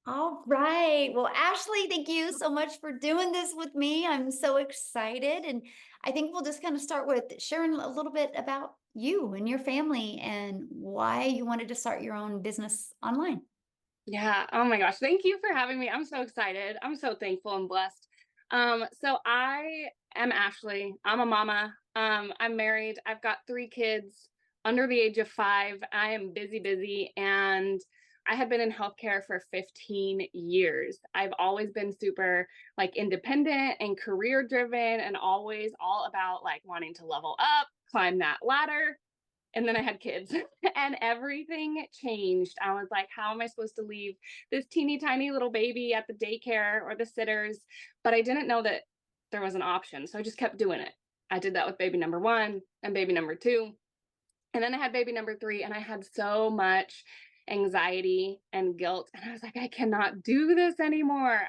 All right. Well, Ashley, thank you so much for doing this with me. I'm so excited. And I think we'll just kind of start with sharing a little bit about you and your family and why you wanted to start your own business online. Yeah. Oh my gosh. Thank you for having me. I'm so excited. I'm so thankful and blessed. So I am Ashley. I'm a mama. I'm married. I've got 3 kids under the age of 5. I am busy, busy, and I had been in healthcare for 15 years. I've always been super like independent and career driven and always all about like wanting to level up, climb that ladder. And then I had kids and everything changed. I was like, how am I supposed to leave this teeny tiny little baby at the daycare or the sitters? But I didn't know that there was an option. So I just kept doing it. I did that with baby number 1 and baby number 2. And then I had baby number 3, and I had so much anxiety and guilt. And I was like, I cannot do this anymore.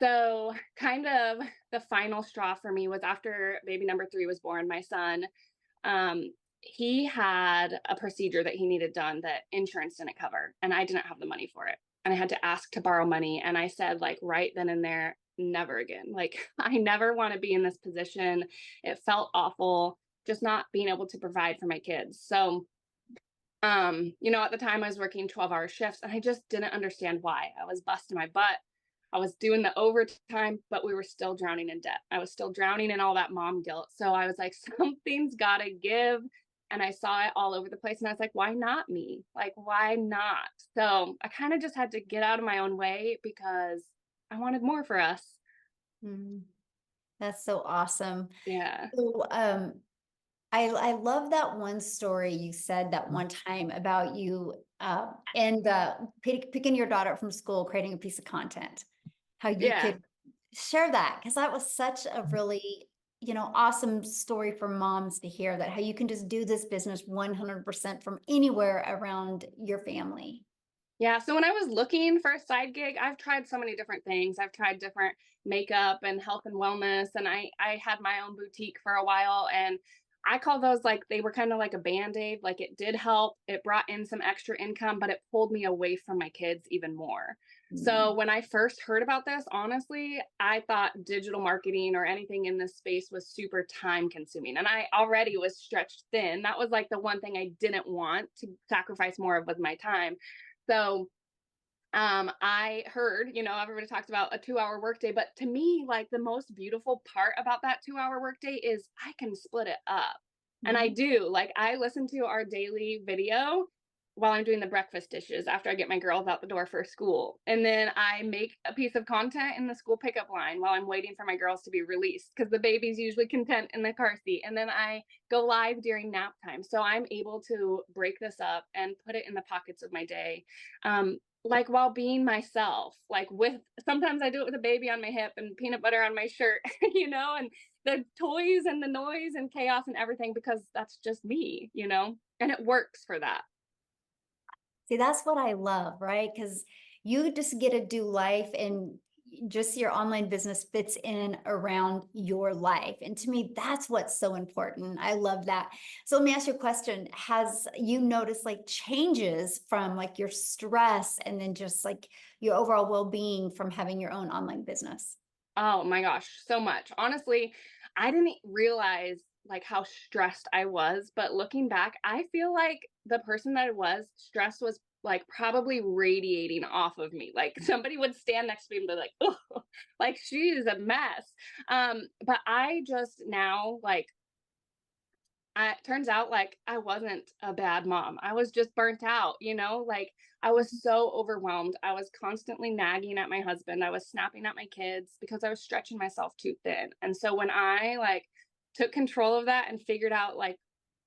So kind of the final straw for me was after baby number 3 was born, my son. Um, he had a procedure that he needed done that insurance didn't cover, and I didn't have the money for it. And I had to ask to borrow money. And I said, like, right then and there, never again. Like, I never want to be in this position. It felt awful just not being able to provide for my kids. So, at the time I was working 12-hour shifts and I just didn't understand why. I was busting my butt. I was doing the overtime, but we were still drowning in debt. I was still drowning in all that mom guilt. So I was like, something's got to give. And I saw it all over the place. And I was like, why not me? Like, why not? So I kind of just had to get out of my own way because I wanted more for us. Mhm. That's so awesome. Yeah. So, I love that one story you said that one time about you and picking your daughter up from school, creating a piece of content. How you Yeah. could share that because that was such a really awesome story for moms to hear that how you can just do this business 100% from anywhere around your family. Yeah, so when I was looking for a side gig, I've tried so many different things. I've tried different makeup and health and wellness, and I had my own boutique for a while, and I call those like they were kind of like a band-aid. Like it did help. It brought in some extra income, but it pulled me away from my kids even more. So Mm. when I first heard about this, honestly, I thought digital marketing or anything in this space was super time consuming. And I already was stretched thin. That was like the one thing I didn't want to sacrifice more of with my time. So I heard, everybody talks about a 2-hour workday, but to me, like the most beautiful part about that 2-hour workday is I can split it up. And I Mhm. do. Like I listen to our daily video while I'm doing the breakfast dishes after I get my girls out the door for school. And then I make a piece of content in the school pickup line while I'm waiting for my girls to be released because the baby's usually content in the car seat. And then I go live during nap time. So I'm able to break this up and put it in the pockets of my day. Like while being myself, like with sometimes I do it with a baby on my hip and peanut butter on my shirt, and the toys and the noise and chaos and everything because that's just me, and it works for that. See, that's what I love, right? Because you just get to do life and just your online business fits in around your life. And to me, that's what's so important. I love that. So let me ask you a question. Has you noticed like changes from like your stress and then just like your overall well-being from having your own online business? Oh my gosh, so much. Honestly, I didn't realize like how stressed I was, but looking back, I feel like the person that I was, stress was like probably radiating off of me. Like somebody would stand next to me and be like, "Oh, like she is a mess." But I just now like it turns out like I wasn't a bad mom. I was just burnt out, like I was so overwhelmed. I was constantly nagging at my husband. I was snapping at my kids because I was stretching myself too thin. And so when I like took control of that and figured out like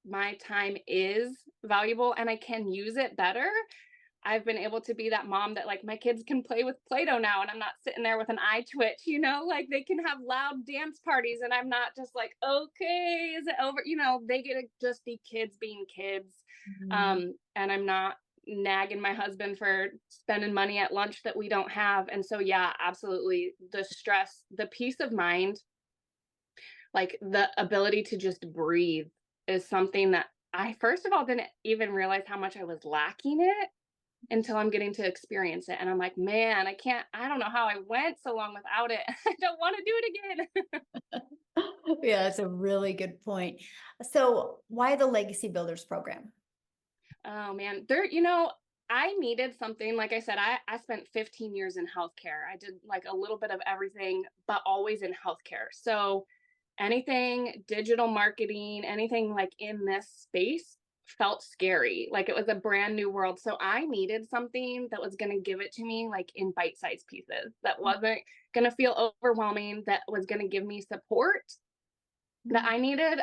my time is valuable and I can use it better, I've been able to be that mom that like my kids can play with Play-Doh now and I'm not sitting there with an eye twitch, like they can have loud dance parties and I'm not just like, okay, is it over? They get to just be kids being kids. Mhm. And I'm not nagging my husband for spending money at lunch that we don't have. And so, yeah, absolutely. The stress, the peace of mind, like the ability to just breathe is something that I, first of all, didn't even realize how much I was lacking it until I'm getting to experience it. And I'm like, man, I don't know how I went so long without it. I don't want to do it again. Yeah, that's a really good point. So why the Legacy Builders program? Oh man, I needed something. Like I said, I spent 15 years in healthcare. I did like a little bit of everything, but always in healthcare. So anything digital marketing, anything like in this space felt scary. Like it was a brand new world. So I needed something that was going to give it to me like in bite-sized pieces, that wasn't going to feel overwhelming, that was going to give me support that Mhm. I needed.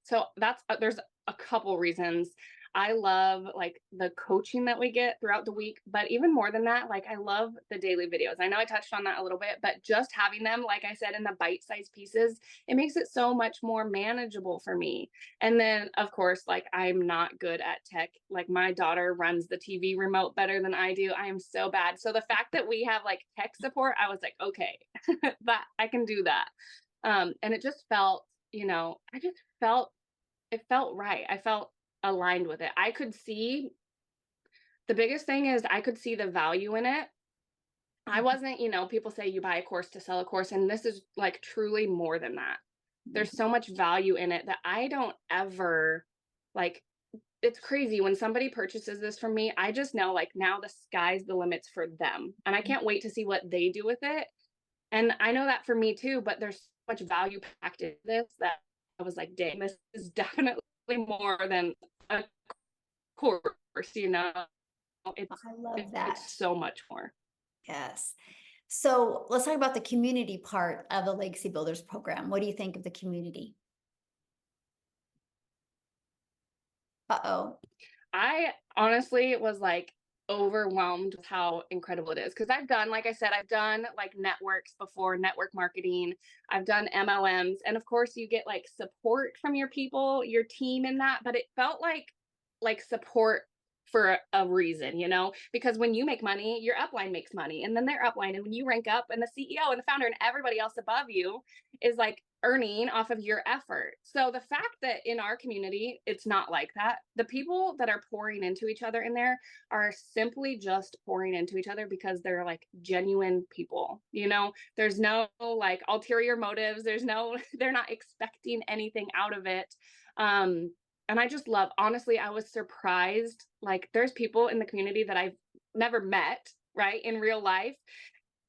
So that's there's a couple reasons. I love like the coaching that we get throughout the week, but even more than that, like I love the daily videos. I know I touched on that a little bit, but just having them, like I said, in the bite-sized pieces, it makes it so much more manageable for me. And then, of course, like I'm not good at tech. Like my daughter runs the TV remote better than I do. I am so bad. So the fact that we have like tech support, I was like, okay, that I can do that. And it just felt, I just felt it felt right. I felt aligned with it. I could see the biggest thing is I could see the value in it. I Mhm. wasn't, people say you buy a course to sell a course, and this is like truly more than that. There's Mhm. so much value in it that I don't ever like. It's crazy when somebody purchases this from me. I just know like now the sky's the limits for them, and I can't wait to see what they do with it. And I know that for me too, but there's so much value packed in this that I was like, dang, this is definitely more than a course, It's I love it's that. so much more. Yes. So let's talk about the community part of the Legacy Builders program. What do you think of the community? Uh-oh. I honestly was like overwhelmed with how incredible it is because like I said, I've done like networks before, network marketing. I've done MLMs, and of course, you get like support from your people, your team in that. But it felt like support for a reason, because when you make money, your upline makes money, and then their upline, and when you rank up, and the CEO and the founder and everybody else above you is like earning off of your effort. So the fact that in our community, it's not like that. The people that are pouring into each other in there are simply just pouring into each other because they're like genuine people. There's no like ulterior motives. There's no, they're not expecting anything out of it. Um, and I just love, honestly, I was surprised. Like there's people in the community that I've never met, right, in real life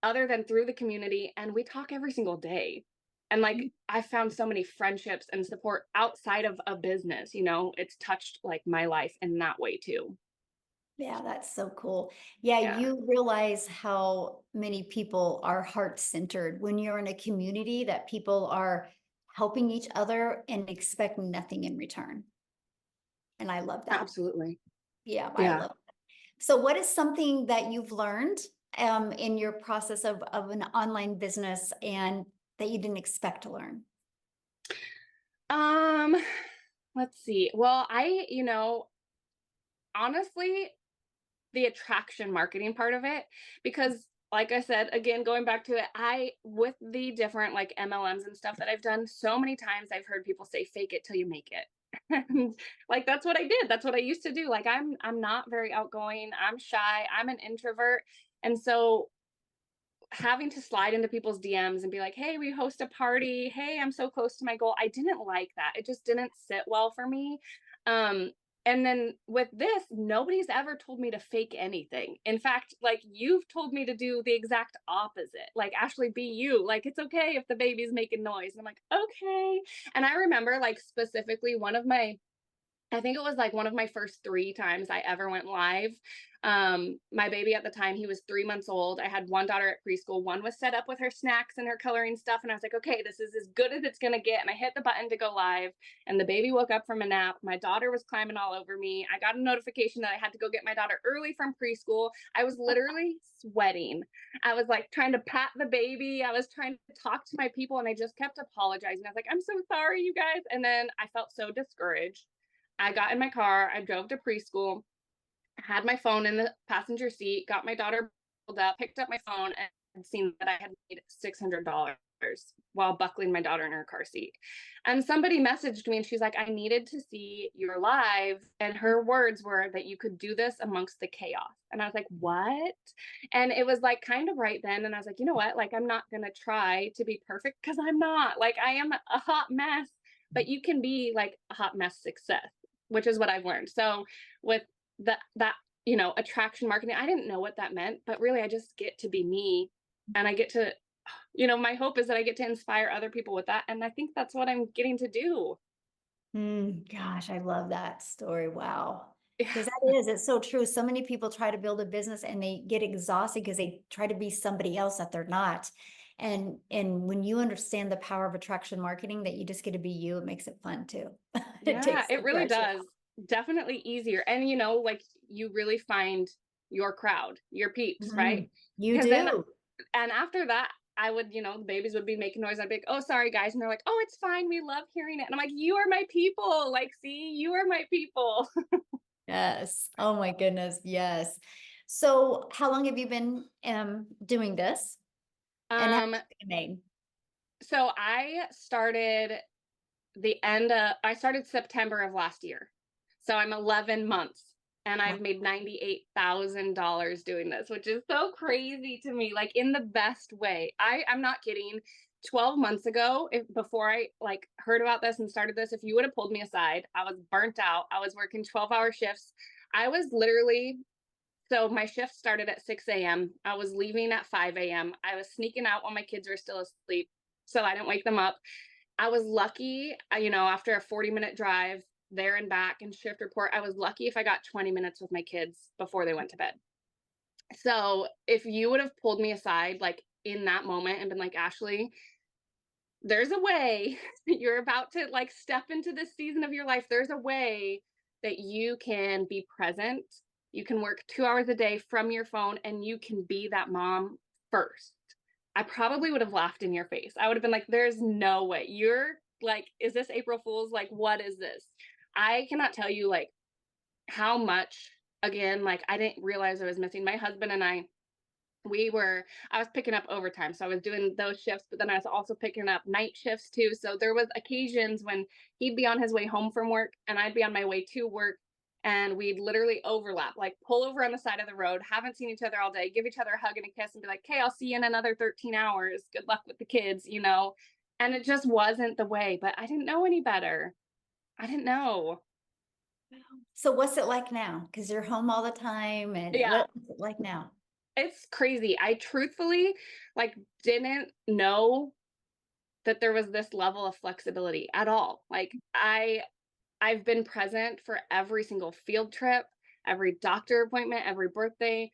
other than through the community, and we talk every single day. And like I found so many friendships and support outside of a business. It's touched like my life in that way too. Yeah, that's so cool. Yeah, Yeah, you realize how many people are heart-centered when you're in a community that people are helping each other and expect nothing in return. And I love that. absolutely. Yeah, I Yeah. love that. So what is something that you've learned in your process of an online business and that you didn't expect to learn? um let's see. Well, honestly, the attraction marketing part of it, because like I said, again, going back to it, I with the different like MLMs and stuff that I've done, so many times I've heard people say fake it till you make it. And like that's what I did. That's what I used to do. Like I'm not very outgoing. I'm shy. I'm an introvert. And so having to slide into people's DMs and be like, "Hey, we host a party. Hey, I'm so close to my goal." I didn't like that. It just didn't sit well for me. Um, and then with this, nobody's ever told me to fake anything. In fact, like you've told me to do the exact opposite. Like, Ashley, be you. Like, it's okay if the baby's making noise. And I'm like, okay. And I remember like specifically I think it was like one of my first 3 times I ever went live. My baby at the time, he was 3 months old. I had one daughter at preschool. One was set up with her snacks and her coloring stuff. And I was like, okay, this is as good as it's going to get. And I hit the button to go live. And the baby woke up from a nap. My daughter was climbing all over me. I got a notification that I had to go get my daughter early from preschool. I was literally sweating. I was like trying to pat the baby. I was trying to talk to my people. And I just kept apologizing. I was like, I'm so sorry, you guys. And then I felt so discouraged. I got in my car, I drove to preschool, had my phone in the passenger seat, got my daughter pulled up, picked up my phone, and seen that I had made $600. while buckling my daughter in her car seat. And somebody messaged me and she's like, I needed to see your live. And her words were that you could do this amongst the chaos. And I was like, what? And it was like kind of right then. And I was like, you know what? Like, I'm not going to try to be perfect because I'm not. Like, I am a hot mess, but you can be like a hot mess success, which is what I've learned. So with that, attraction marketing, I didn't know what that meant, but really I just get to be me, and I get to, my hope is that I get to inspire other people with that. And I think that's what I'm getting to do. Gosh, I love that story. Wow. Yeah. Because it's so true. So many people try to build a business and they get exhausted because they try to be somebody else that they're not. And when you understand the power of attraction marketing, that you just get to be you, it makes it fun too. It Yeah, takes the it really pressure does. off. Definitely easier. And like you really find your crowd, your peeps, right? You Because then, do. and after that, I would, the babies would be making noise. I'd be like, oh, sorry, guys. And they're like, oh, it's fine. We love hearing it. And I'm like, you are my people. Like, see, you are my people. Yes. Oh my goodness. Yes. So how long have you been doing this? And how Um, much have you made? so I started September of last year. So I'm 11 months and Wow. I've made $98,000 doing this, which is so crazy to me, like in the best way. I'm not kidding. 12 months ago, before I like heard about this and started this, if you would have pulled me aside, I was burnt out. I was working 12-hour shifts. I was literally So my shift started at 6 a.m. I was leaving at 5 a.m. I was sneaking out when my kids were still asleep so I didn't wake them up. I was lucky, after a 40-minute drive there and back and shift report, I was lucky if I got 20 minutes with my kids before they went to bed. So if you would have pulled me aside, like in that moment and been like, Ashley, there's a way you're about to like step into this season of your life. There's a way that you can be present. You can work 2 hours a day from your phone and you can be that mom first. I probably would have laughed in your face. I would have been like, there's no way. You're like, is this April Fool's? Like, what is this? I cannot tell you like how much, again, like I didn't realize I was missing. My husband and I was picking up overtime. So I was doing those shifts, but then I was also picking up night shifts too. So there was occasions when he'd be on his way home from work and I'd be on my way to work, and we'd literally overlap, like pull over on the side of the road, haven't seen each other all day, give each other a hug and a kiss and be like, "Okay, I'll see you in another 13 hours. Good luck with the kids." And it just wasn't the way, but I didn't know any better. I didn't know. So what's it like now? Because you're home all the time, and Yeah. what's it like now? It's crazy. I truthfully like didn't know that there was this level of flexibility at all. Like I've been present for every single field trip, every doctor appointment, every birthday,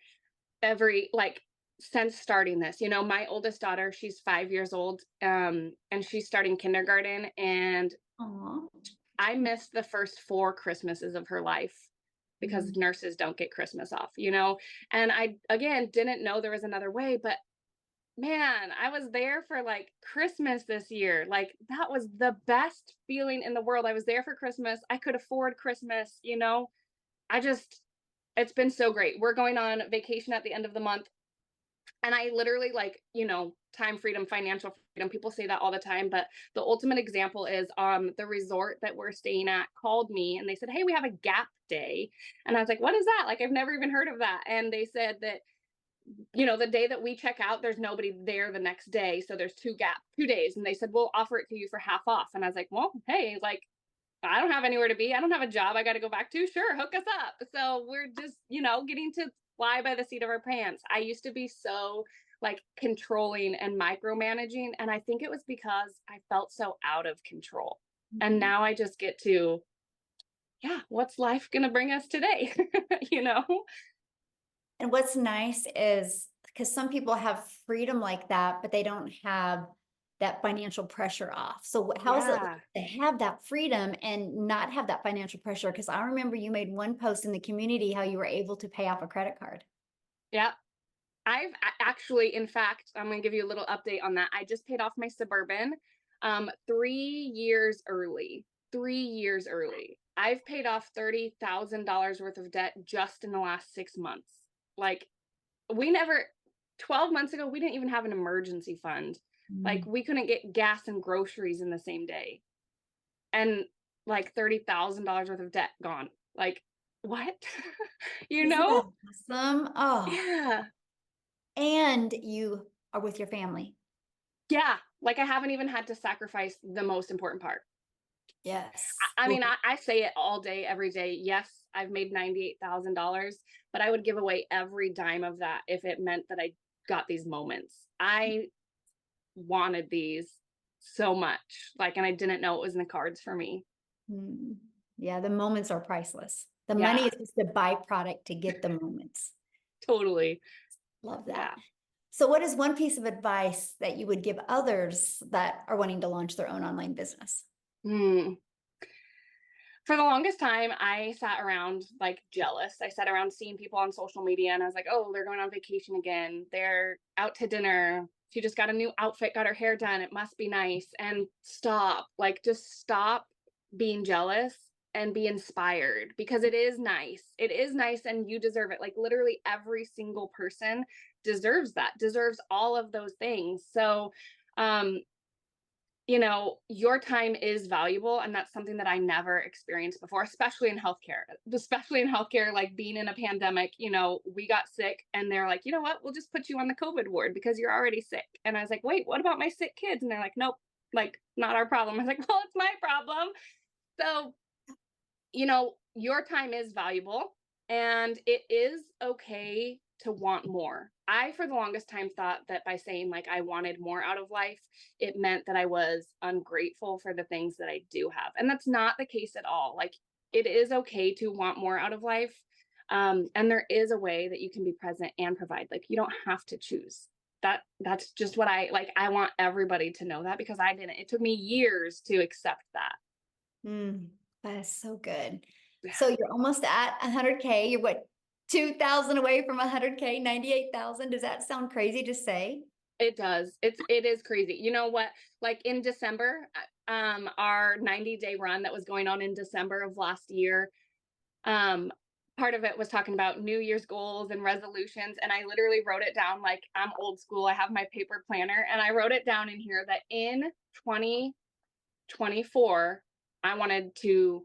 every like since starting this. My oldest daughter, she's 5 years old, and she's starting kindergarten, and Aw. I missed the first 4 Christmases of her life because Mm. nurses don't get Christmas off. And I again didn't know there was another way, but man, I was there for like Christmas this year. Like that was the best feeling in the world. I was there for Christmas. I could afford Christmas. I just It's been so great. We're going on vacation at the end of the month, and I literally like, time freedom, financial freedom. People say that all the time, but the ultimate example is the resort that we're staying at called me and they said, "Hey, we have a gap day." And I was like, "What is that?" Like I've never even heard of that. And they said that the day that we check out, there's nobody there the next day. So there's 2 days. And they said, we'll offer it to you for half off. And I was like, well, hey, like, I don't have anywhere to be. I don't have a job I got to go back to. Sure, hook us up. So we're just, getting to fly by the seat of our pants. I used to be so like controlling and micromanaging. And I think it was because I felt so out of control. And Mhm. now I just get to, yeah, what's life going to bring us today? you know? And what's nice is because some people have freedom like that, but they don't have that financial pressure off. So how is it like Yeah. to have that freedom and not have that financial pressure? Because I remember you made one post in the community how you were able to pay off a credit card. Yeah. Actually, in fact, I'm going to give you a little update on that. I just paid off my Suburban 3 years early. 3 years early. I've paid off $30,000 worth of debt just in the last 6 months. Like, we never, 12 months ago, we didn't even have an emergency fund. Like Mm. we couldn't get gas and groceries in the same day. And like $30,000 worth of debt gone. Like, what? You Isn't know? that awesome? Oh, Yeah. and you are with your family. Yeah. Like I haven't even had to sacrifice the most important part. Yes. I mean, Ooh. I say it all day, every day. Yes, I've made $98,000, but I would give away every dime of that if it meant that I got these moments. I wanted these so much. Like, and I didn't know it was in the cards for me. Mm. Yeah, the moments are priceless. The money Yeah, is just a byproduct to get the moments. totally. Love that. Yeah. So, what is one piece of advice that you would give others that are wanting to launch their own online business? Hmm. For the longest time, I sat around like jealous. I sat around seeing people on social media and I was like, oh, they're going on vacation again. They're out to dinner. She just got a new outfit, got her hair done. It must be nice. And stop, like, just stop being jealous and be inspired because it is nice. It is nice and you deserve it. Like, literally, every single person deserves that, deserves all of those things. So, um, your time is valuable. And that's something that I never experienced before, especially in healthcare. Especially in healthcare, like being in a pandemic, we got sick and they're like, you know what, we'll just put you on the COVID ward because you're already sick. And I was like, wait, what about my sick kids? And they're like, nope, like not our problem. I was like, well, it's my problem. So your time is valuable and it is okay to want more. I, for the longest time, thought that by saying like I wanted more out of life, it meant that I was ungrateful for the things that I do have. And that's not the case at all. Like, it is okay to want more out of life. And there is a way that you can be present and provide. Like, you don't have to choose. That's just what I like. I want everybody to know that because I didn't. It took me years to accept that. Mm, that is so good. Yeah. So you're almost at 100K. You're what, 2,000 away from 100K, 98,000. Does that sound crazy to say? It does. It is crazy. You know what? Like in December, our 90-day run that was going on in December of last year, um, part of it was talking about New Year's goals and resolutions. And I literally wrote it down like I'm old school. I have my paper planner and I wrote it down in here that in 2024, I wanted to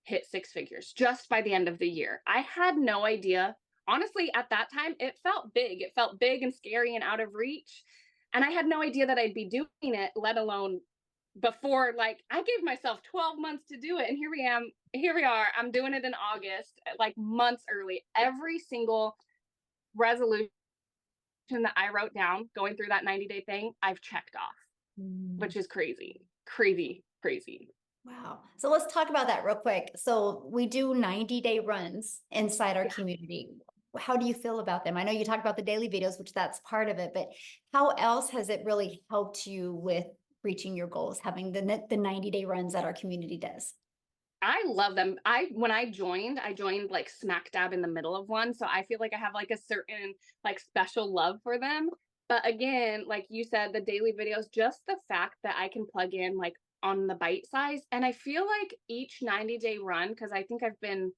hit six figures just by the end of the year. I had no idea. Honestly, at that time, it felt big. It felt big and scary and out of reach. And I had no idea that I'd be doing it, let alone before. Like, I gave myself 12 months to do it. And here we am. Here we are. I'm doing it in August, like months early. Every single resolution that I wrote down going through that 90-day thing, I've checked off, Mm. which is crazy, crazy, crazy. Wow. So let's talk about that real quick. So we do 90-day runs inside our Yeah. community. How do you feel about them? I know you talked about the daily videos, which that's part of it, but how else has it really helped you with reaching your goals, having the 90-day runs that our community does? I love them. I joined like smack dab in the middle of one. So I feel like I have like a certain like special love for them. But again, like you said, the daily videos, just the fact that I can plug in like on the bite size. And I feel like each 90-day run, because I think I've been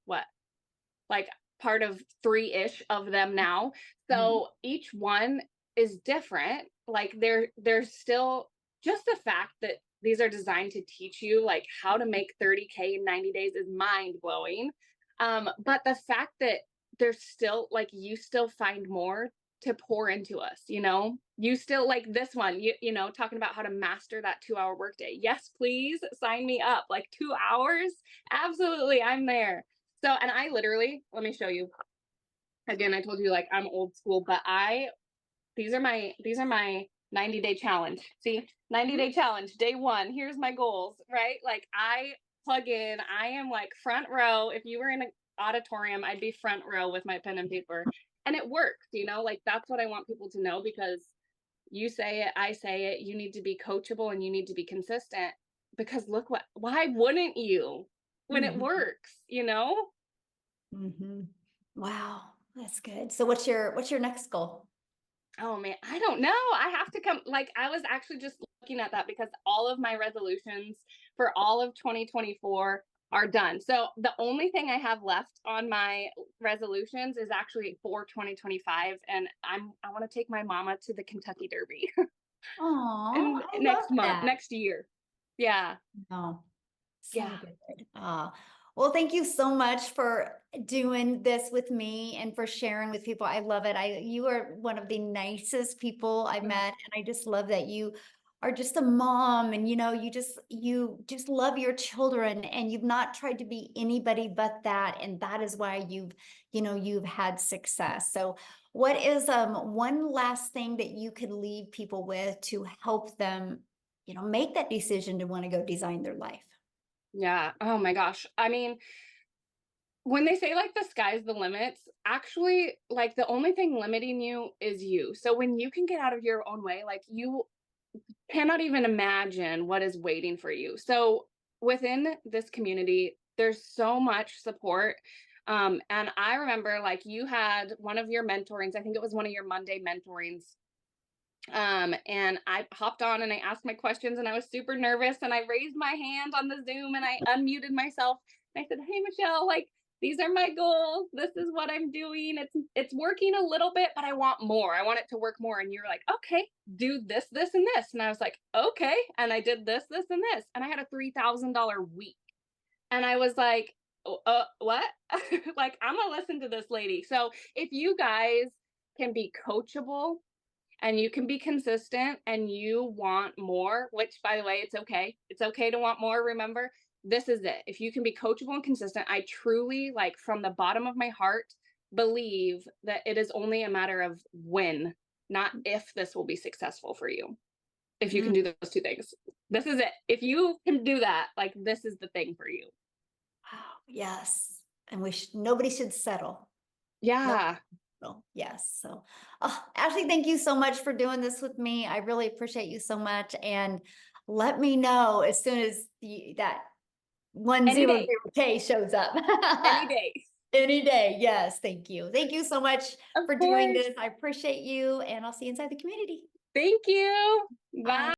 like part of three-ish of them now. Mhm. So each one is different. Like they're still just the fact that these are designed to teach you like how to make 30K in 90 days is mind blowing. But the fact that there's still like you still find more to pour into us, you still like this one, talking about how to master that 2-hour workday. Yes, please sign me up. Like 2 hours. Absolutely. I'm there. So, and I literally, let me show you. Again, I told you like I'm old school, but these are my 90-day challenge. See, 90-day challenge, day one. Here's my goals, right? Like I plug in, I am like front row. If you were in an auditorium, I'd be front row with my pen and paper. And it works, like that's what I want people to know because you say it, I say it, you need to be coachable and you need to be consistent because why wouldn't you when it Mhm. works? Mhm. Wow, that's good. So what's your next goal? Oh man, I don't know. I have to come. Like, I was actually just looking at that because all of my resolutions for all of 2024 are done. So the only thing I have left on my resolutions is actually for 2025, and I want to take my mama to the Kentucky Derby. Oh, in I love next month, that. next year. Yeah. Oh, so Yeah. good. Well, thank you so much for doing this with me and for sharing with people. I love it. You are one of the nicest people I Oh, met, and I just love that you are just a mom, and you just love your children, and you've not tried to be anybody but that, and that is why you've had success. So, what is one last thing that you could leave people with to help them, make that decision to want to go design their life? yeah. Oh my gosh. I mean, when they say like the sky's the limits, actually, like the only thing limiting you is you. So when you can get out of your own way, like you cannot even imagine what is waiting for you. So within this community, there's so much support. And I remember like you had one of your mentorings, I think it was one of your Monday mentorings. And I hopped on and I asked my questions and I was super nervous and I raised my hand on the Zoom and I unmuted myself and I said, "Hey Michelle, like these are my goals. This is what I'm doing. It's working a little bit, but I want more. I want it to work more." And you're like, "Okay, do this, this, and this." And I was like, "Okay." And I did this, this, and this. And I had a $3,000 week. And I was like, what?" Like, I'm gonna listen to this lady. So if you guys can be coachable and you can be consistent and you want more, which by the way, it's okay. It's okay to want more. Remember, this is it. If you can be coachable and consistent, I truly, like, from the bottom of my heart, believe that it is only a matter of when, not if this will be successful for you. If you Mm, can do those two things, this is it. If you can do that, like, this is the thing for you. wow, yes. And nobody should settle. No, Yeah. no, yes. So, Ashley, thank you so much for doing this with me. I really appreciate you so much. And let me know as soon as that Any day. 100K shows up. Any day. Any day. Yes. Thank you. Thank you so much Of for doing course. this. I appreciate you, and I'll see you inside the community. Thank you. Bye. Bye.